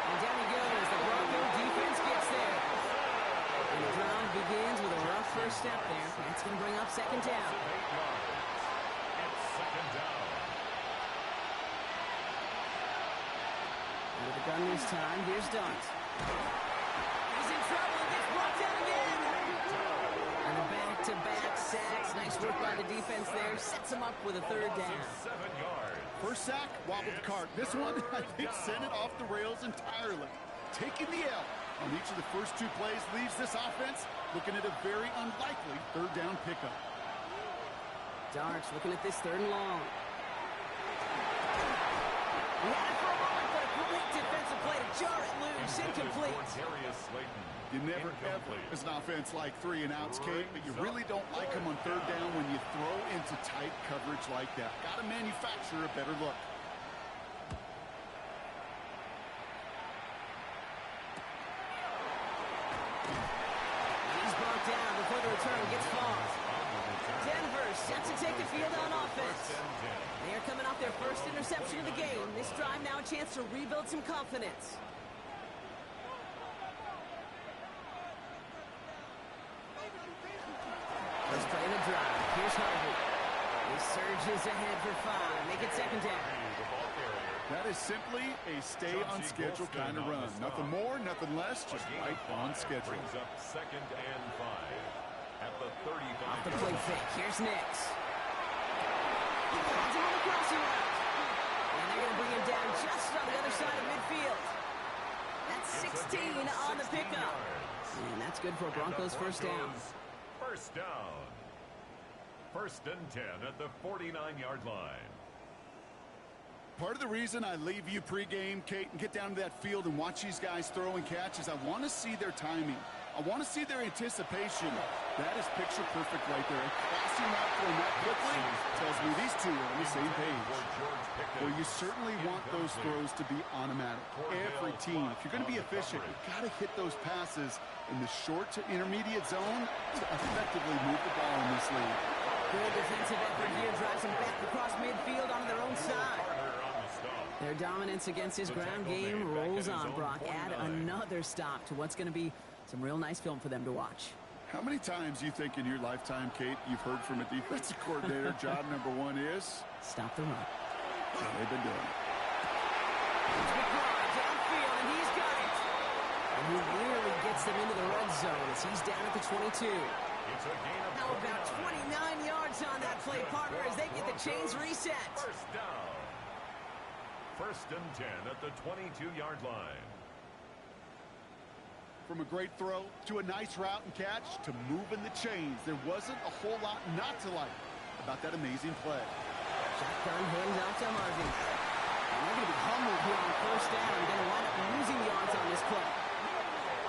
And down he goes. The Bronco defense gets there. And the drive begins with a rough first step there. That's going to bring up second down. Out of the gun this time. Here's Darts. He's in trouble and gets brought down again. And a back-to-back sacks. Nice work by the defense there. Sets him up with a third down. First sack, wobbled the cart. This one, I think, sent it off the rails entirely. Taking the L on each of the first 2 plays leaves this offense looking at a very unlikely third down pickup. Darts looking at this third and long. He had it for a moment, but a great defensive play to jar it loose. Incomplete. You never, ever, as an offense, like 3 and outs, Kate, but you really don't like them on third down when you throw into tight coverage like that. Got to manufacture a better look. He's brought down before the return gets paused. Denver set to take the field on offense. They are coming off their first interception of the game. This drive now a chance to rebuild some confidence. Let's play the drive. Here's Harvey. He surges ahead for 5. Make it second down. That is simply a stay-on-schedule kind of run. Nothing more, nothing less, just right on schedule. Brings up second and 5 at the 35. Off the play fake. Here's Nix. He finds him on the crossing route. And they're going to bring him down just on the other side of midfield. That's 16 on the pickup. And that's good for Broncos first down. First down. First and 10 at the 49-yard line. Part of the reason I leave you pregame, Kate, and get down to that field and watch these guys throw and catch is I want to see their timing. I want to see their anticipation. That is picture perfect right there. And crossing that throw that quickly tells me these 2 are on the same page. Well, you certainly want those throws to be automatic. Every team, if you're going to be efficient, you've got to hit those passes in the short to intermediate zone to effectively move the ball in this league. Good defensive effort here drives them back across midfield onto their own side. Their dominance against his ground game rolls on, Brock. Add another stop to what's going to be some real nice film for them to watch. How many times do you think in your lifetime, Kate, you've heard from a defensive coordinator, job number one is? Stop the run. Well, they've been doing it. McBride downfield, and he's got it. And he nearly gets them into the red zone as he's down at the 22. It's a gain of How about 29 yards on that play, partner, as they get the chains reset. First down. First and 10 at the 22-yard line. From a great throw to a nice route and catch to moving the chains, there wasn't a whole lot not to like about that amazing play. Shotgun hands out to Harvey. And they're going to be humbled here on first down. They're going to wind up losing yards on this play.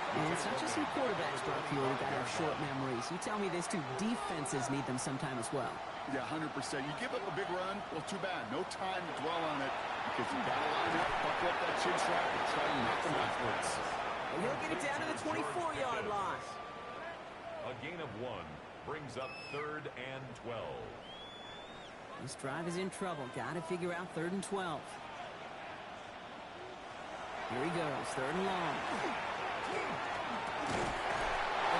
And it's not just some quarterbacks, Brock, here who got our short memories. You tell me this too, defenses need them sometime as well. Yeah, 100%. You give up a big run, well, too bad. No time to dwell on it because you got to line up, buckle up that chin strap, and try to knock them backwards. And he'll get it down to the 24-yard line. A gain of 1 brings up 3rd and 12. This drive is in trouble. Got to figure out 3rd and 12. Here he goes, 3rd and long. The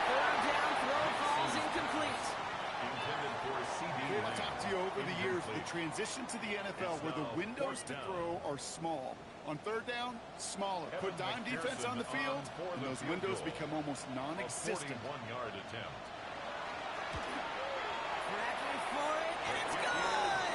3rd down throw falls incomplete. Intended for CD. I've talked to you over the years, the transition to the NFL where the windows to throw are small. On 3rd down, smaller. Put dime defense on the field, and those windows become almost non-existent. 41-yard attempt. Bradley for it, and it's good!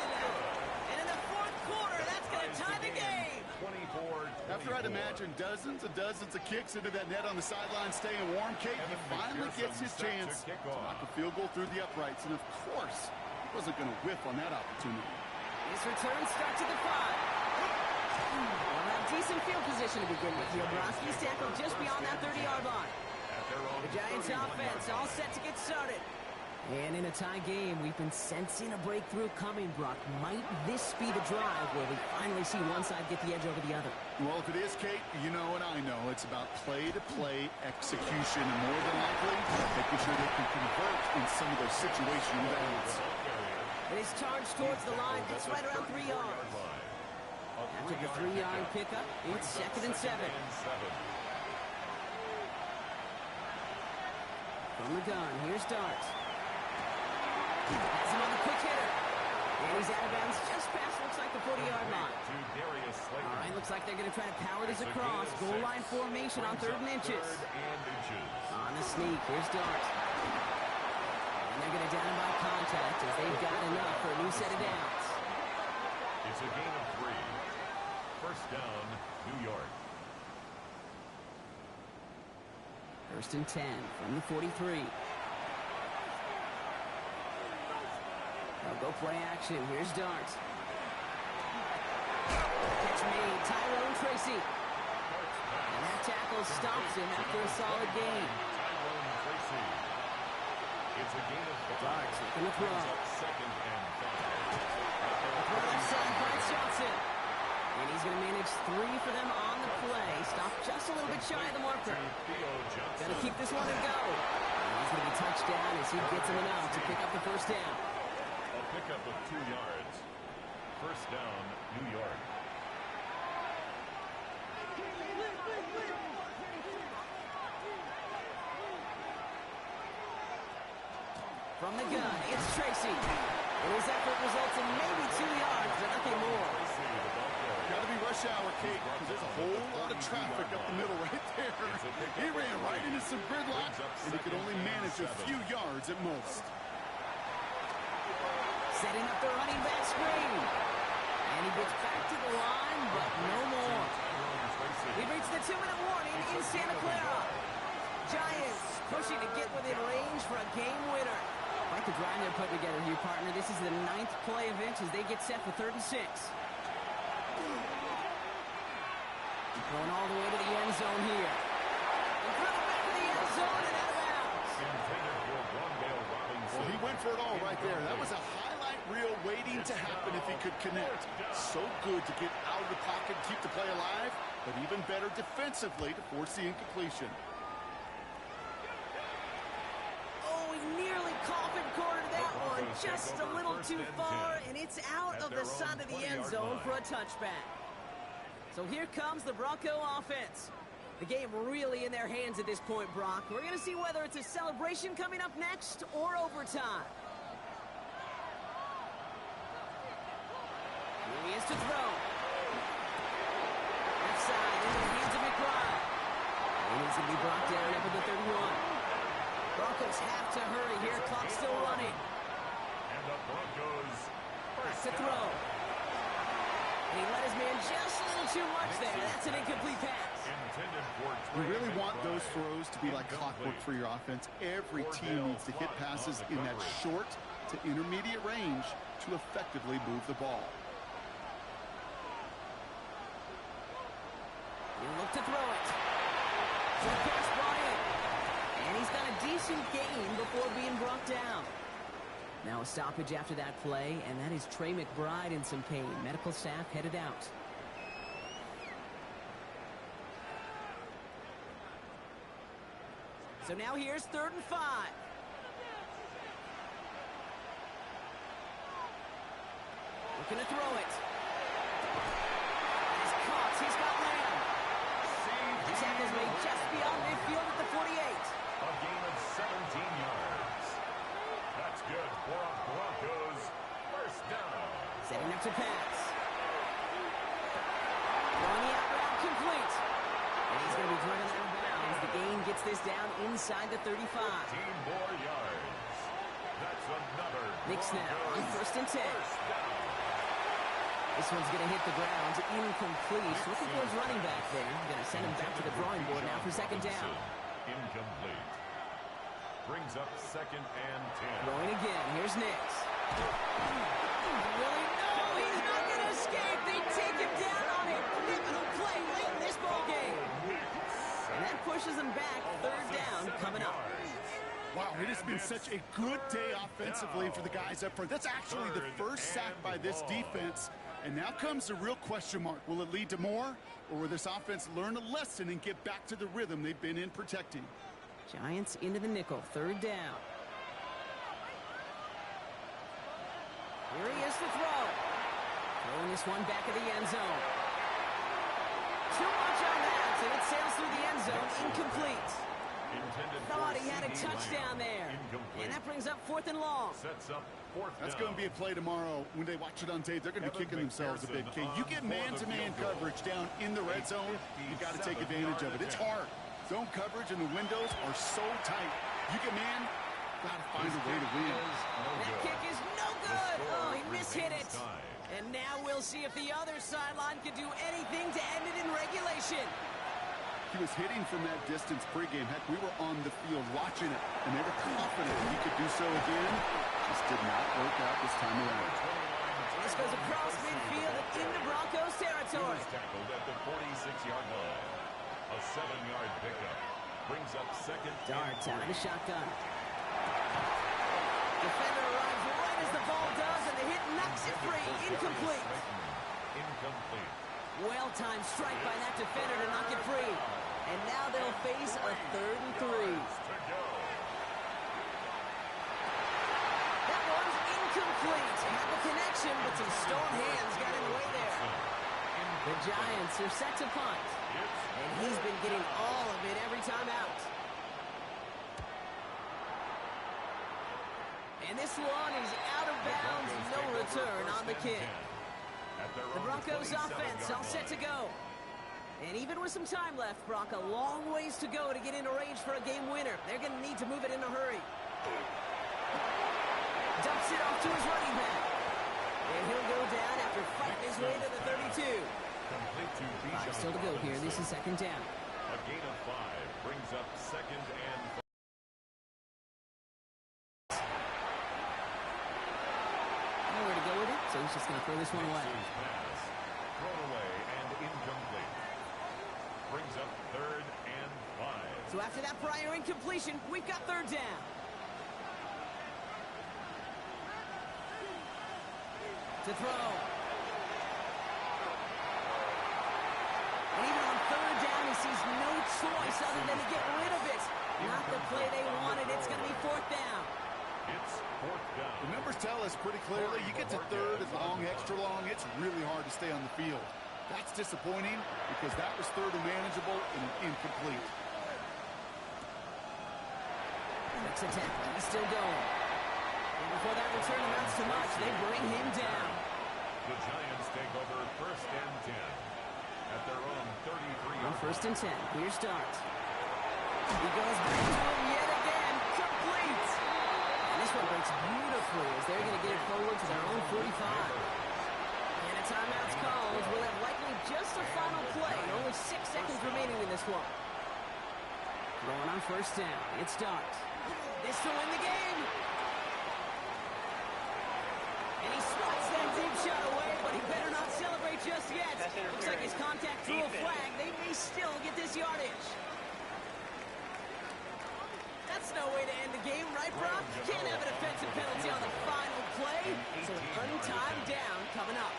And in the 4th quarter, that's going to tie the game. 24. After I'd imagine dozens and dozens of kicks into that net on the sideline staying warm, Kate, he finally gets his chance to knock a field goal through the uprights. And of course, he wasn't going to whiff on that opportunity. His return starts at the 5. Well, have decent field position to begin with here. Broski's tackled just beyond that 30-yard line. The Giants offense all set to get started. And in a tie game, we've been sensing a breakthrough coming, Brock. Might this be the drive where we finally see one side get the edge over the other? Well, if it is, Kate, you know and I know it's about play-to-play execution, and more than likely, making sure they can convert in some of those situational downs. And his charge towards the line gets right around 3 yards. After the 3-yard pickup, it's 2nd and 7. From the gun, here's Dart. Has him on the quick hitter. And he's out of bounds just past, looks like, the 40-yard line. All right, looks like they're going to try to power this across. Goal line formation on 3rd and inches. On the sneak, here's Dart. And they're going to down him by contact as they've got enough for a new set of downs. It's a gain of 3. First down, New York. 1st and 10 from the 43. They'll go play action. Here's Dart. Catch made. Tyrone Tracy. And that tackle stops him after a solid gain. It's a gain of 5. Dart's looking to throw. 2nd and 5. Throw left side, Bryce Johnson. And he's going to manage 3 for them on the play. Stop just a little bit shy of the marker. Got to keep this one and go. And he's going to be touched down as he gets him enough to pick up the 1st down. A pickup of 2 yards. First down, New York. From the gun, it's Tracy. And his effort results in maybe 2 yards, but nothing more. Got to be rush hour, Kate, because there's a whole lot of traffic up the middle right there. He ran right into some gridlock, and he could only manage a few yards at most. Setting up the running back screen. And he gets back to the line, but no more. We've reached the 2-minute warning in Santa Clara. Giants pushing to get within range for a game winner. Like the drive they're putting together here, partner. This is the 9th play of it as they get set for 3rd and 6. Going all the way to the end zone here. And throw it back to the end zone and out of bounds. Well, he went for it all right there. That was a highlight reel waiting to happen if he could connect. So good to get out of the pocket, keep the play alive, but even better defensively to force the incompletion. Oh, he nearly coffin cornered that one just a little too far, and it's out of the side of the end zone for a touchback. So here comes the Bronco offense. The game really in their hands at this point, Brock. We're going to see whether it's a celebration coming up next or overtime. Here he is to throw. Left side into the hands of McBride. And he's going to be brought down over the 31. Broncos have to hurry here. Clock still running. And the Broncos Back to throw. And he let his man just a little too much there. That's an incomplete pass. You really want those throws to be like clockwork for your offense. Every team needs to hit passes in that short to intermediate range to effectively move the ball. He'll look to throw it. Short pass brought in. And he's done a decent gain before being brought down. Now a stoppage after that play, and that is Trey McBride in some pain. Medical staff headed out. So now here's 3rd and 5. Looking to throw it. He's caught. He's got Lamb. The tackle's made just beyond midfield at the 48. A gain of 17 yards. That's good for a Broncos first down. Setting up to pass. Throwing the out route complete. And he's going to be driven out of bounds. The gain gets this down inside the 35. 14 more yards. That's another Nick snap on Broncos 1st and 10. first down. This one's going to hit the ground. Incomplete. Looking for his running back there. Going to send him back to the drawing board now for 2nd down. Incomplete. Brings up 2nd and 10. Throwing again. Here's Nix. Really? No, he's not going to escape. They take him down on it. Pivotal play late in this ball game. And that pushes them back. 3rd down coming up. Wow, it has been such a good day offensively for the guys up front. That's actually the first sack by this defense. And now comes the real question mark. Will it lead to more? Or will this offense learn a lesson and get back to the rhythm they've been in protecting? Giants into the nickel. 3rd down. Here he is to throw. Throwing this one back of the end zone. Too much on that, and it sails through the end zone. Incomplete. Thought he had a touchdown there. And that brings up 4th and long. Sets up 4th That's down. going to be a play tomorrow. When they watch it on tape, they're going to be kicking themselves a bit. Okay, you get man-to-man coverage down in the red zone, you got to take advantage of it. It's hard. Zone coverage and the windows are so tight. You get man, got to find a way to win. That kick is no good. Oh, he mishit it. And now we'll see if the other sideline can do anything to end it in regulation. He was hitting from that distance pregame. Heck, we were on the field watching it, and they were confident he could do so again. Just did not work out this time around. This goes across midfield and into Broncos territory. He was tackled at the 46-yard line. A 7-yard pickup. Brings up 2nd. Darts out of the shotgun. Defender arrives right as the ball does, and the hit knocks it free. Incomplete. Incomplete. Well-timed strike by that defender to knock it free. And now they'll face a 3rd and 3. To go. That one's incomplete. Had the connection, but some stone hands got in the way there. The Giants are set to punt. And he's been getting all of it every time out. And this one is out of bounds. No return on the kick. The Broncos offense all set to go. And even with some time left, Brock, a long ways to go to get into range for a game winner. They're going to need to move it in a hurry. Dumps it off to his running back. And he'll go down after fighting his way to the 32. Complete to 5 still to go here. This is 2nd down. A gain of 5 brings up 2nd and 5. Nowhere to go with it, so he's just going to throw this one away. Pass. Thrown away and incomplete. Brings up 3rd and 5. So after that prior incompletion, we've got 3rd down. To throw. And even on 3rd down, he sees no choice other than to get rid of it. Not the play they wanted. It's going to be 4th down. It's 4th down. The numbers tell us pretty clearly, you get to 3rd, it's long, extra long, it's really hard to stay on the field. That's disappointing because that was third and manageable and incomplete. Next attack. He's still going. And before that return amounts to much, they bring him down. The Giants take over 1st and 10 at their own 33. On 1st and 10. Clear start. He goes back to him yet again. Complete. And this one breaks beautifully as they're going to get it forward to their own 45. And a timeout's called. We'll have likely just a final play. Only 6 seconds remaining in this one. Going on 1st down. It starts. This to win the game. And he swats that deep shot away, but he better not celebrate just yet. Looks like his contact threw a flag. They may still get this yardage. That's no way to end the game, right, Brock? Can't have an offensive penalty on the final play. So an untimed down coming up.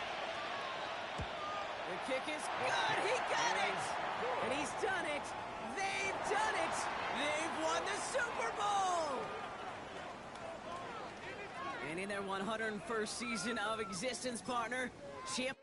The kick is good. He got it. And he's done it. They've done it. They've won the Super Bowl. And in their 101st season of existence, partner, champ.